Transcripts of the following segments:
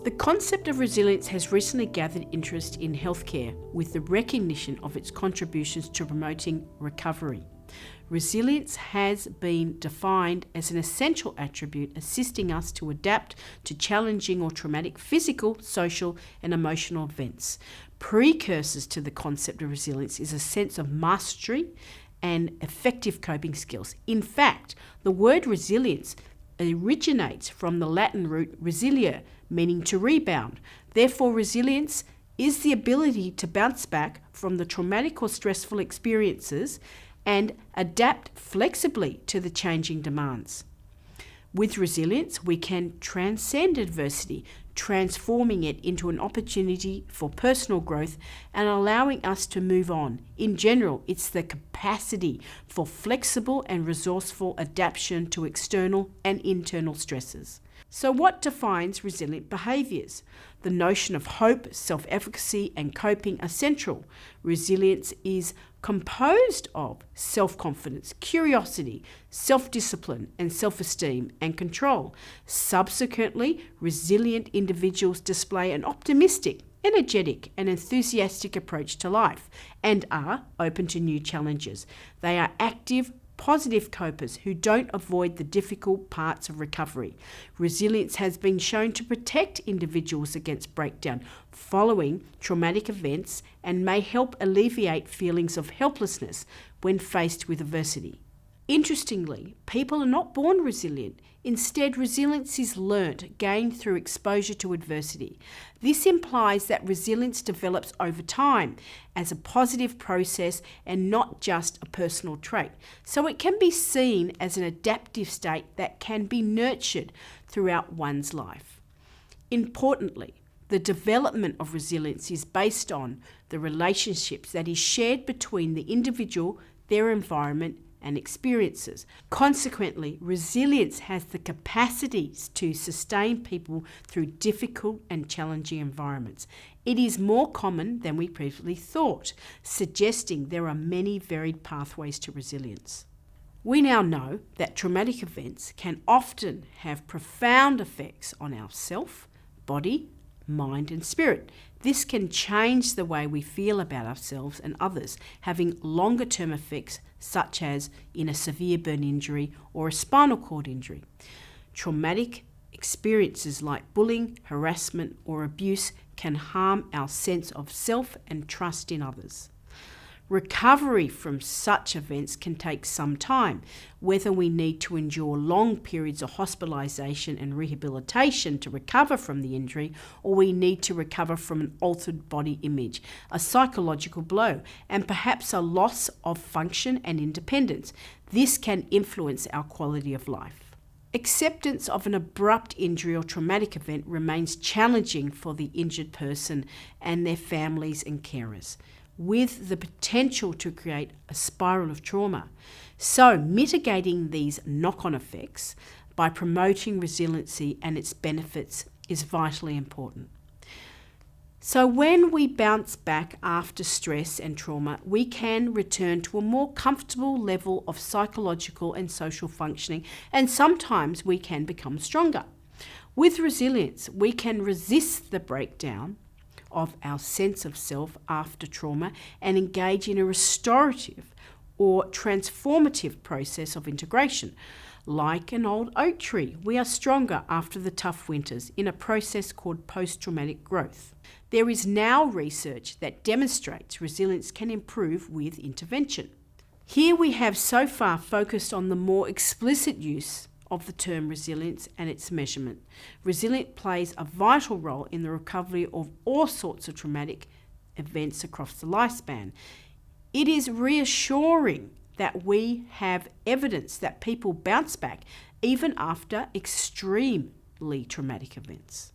The concept of resilience has recently gathered interest in healthcare with the recognition of its contributions to promoting recovery. Resilience has been defined as an essential attribute assisting us to adapt to challenging or traumatic physical, social, and emotional events. Precursors to the concept of resilience is a sense of mastery and effective coping skills. In fact, the word resilience originates from the Latin root resilia, meaning to rebound. Therefore, resilience is the ability to bounce back from the traumatic or stressful experiences and adapt flexibly to the changing demands. With resilience, we can transcend adversity, transforming it into an opportunity for personal growth and allowing us to move on. In general, it's the capacity for flexible and resourceful adaptation to external and internal stresses. So what defines resilient behaviours? The notion of hope, self-efficacy and coping are central. Resilience is composed of self-confidence, curiosity, self-discipline and self-esteem and control. Subsequently, resilient individuals display an optimistic, energetic and enthusiastic approach to life and are open to new challenges. They are active, positive copers who don't avoid the difficult parts of recovery. Resilience has been shown to protect individuals against breakdown following traumatic events and may help alleviate feelings of helplessness when faced with adversity. Interestingly, people are not born resilient. Instead, resilience is learnt, gained through exposure to adversity. This implies that resilience develops over time as a positive process and not just a personal trait. So it can be seen as an adaptive state that can be nurtured throughout one's life. Importantly, the development of resilience is based on the relationships that is shared between the individual, their environment, and experiences. Consequently, resilience has the capacity to sustain people through difficult and challenging environments. It is more common than we previously thought, suggesting there are many varied pathways to resilience. We now know that traumatic events can often have profound effects on our self, body, mind and spirit. This can change the way we feel about ourselves and others, having longer-term effects such as in a severe burn injury or a spinal cord injury. Traumatic experiences like bullying, harassment or abuse can harm our sense of self and trust in others. Recovery from such events can take some time, whether we need to endure long periods of hospitalisation and rehabilitation to recover from the injury, or we need to recover from an altered body image, a psychological blow, and perhaps a loss of function and independence. This can influence our quality of life. Acceptance of an abrupt injury or traumatic event remains challenging for the injured person and their families and carers, with the potential to create a spiral of trauma. So, mitigating these knock-on effects by promoting resiliency and its benefits is vitally important. So when we bounce back after stress and trauma, we can return to a more comfortable level of psychological and social functioning, and sometimes we can become stronger. With resilience, we can resist the breakdown of our sense of self after trauma and engage in a restorative or transformative process of integration. Like an old oak tree, we are stronger after the tough winters in a process called post-traumatic growth. There is now research that demonstrates resilience can improve with intervention. Here we have so far focused on the more explicit use of the term resilience and its measurement. Resilience plays a vital role in the recovery of all sorts of traumatic events across the lifespan. It is reassuring that we have evidence that people bounce back even after extremely traumatic events.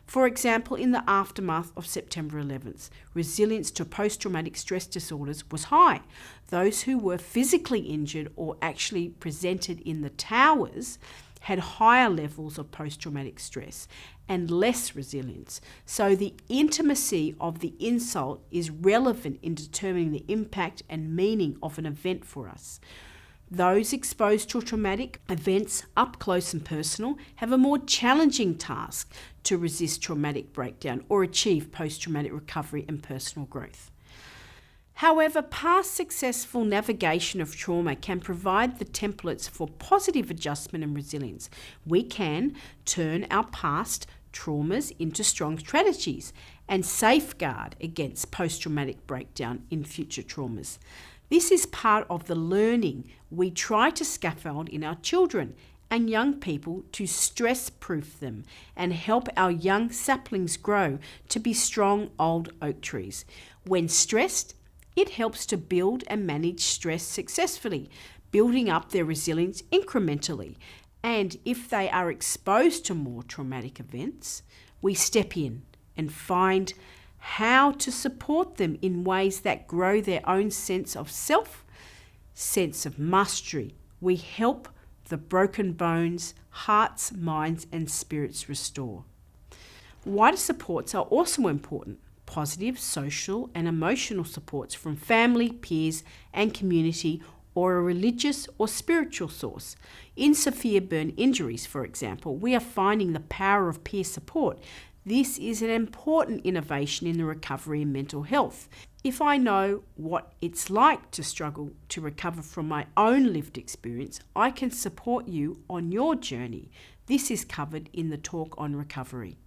For example, in the aftermath of September 11th, resilience to post-traumatic stress disorders was high. Those who were physically injured or actually presented in the towers had higher levels of post-traumatic stress and less resilience. So the intimacy of the insult is relevant in determining the impact and meaning of an event for us. Those exposed to traumatic events up close and personal have a more challenging task to resist traumatic breakdown or achieve post-traumatic recovery and personal growth. However, past successful navigation of trauma can provide the templates for positive adjustment and resilience. We can turn our past traumas into strong strategies and safeguard against post-traumatic breakdown in future traumas. This is part of the learning we try to scaffold in our children and young people to stress-proof them and help our young saplings grow to be strong old oak trees. When stressed, it helps to build and manage stress successfully, building up their resilience incrementally. And if they are exposed to more traumatic events, we step in and find how to support them in ways that grow their own sense of self, sense of mastery. We help the broken bones, hearts, minds, and spirits restore. Wider supports are also important. Positive social and emotional supports from family, peers, and community, or a religious or spiritual source. In severe burn injuries, for example, we are finding the power of peer support. This is an important innovation in the recovery in mental health. If I know what it's like to struggle to recover from my own lived experience, I can support you on your journey. This is covered in the talk on recovery.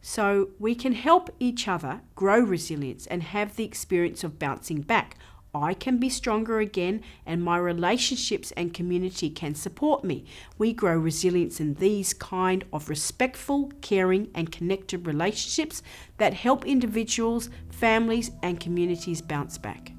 So we can help each other grow resilience and have the experience of bouncing back. I can be stronger again, and my relationships and community can support me. We grow resilience in these kind of respectful, caring, and connected relationships that help individuals, families, and communities bounce back.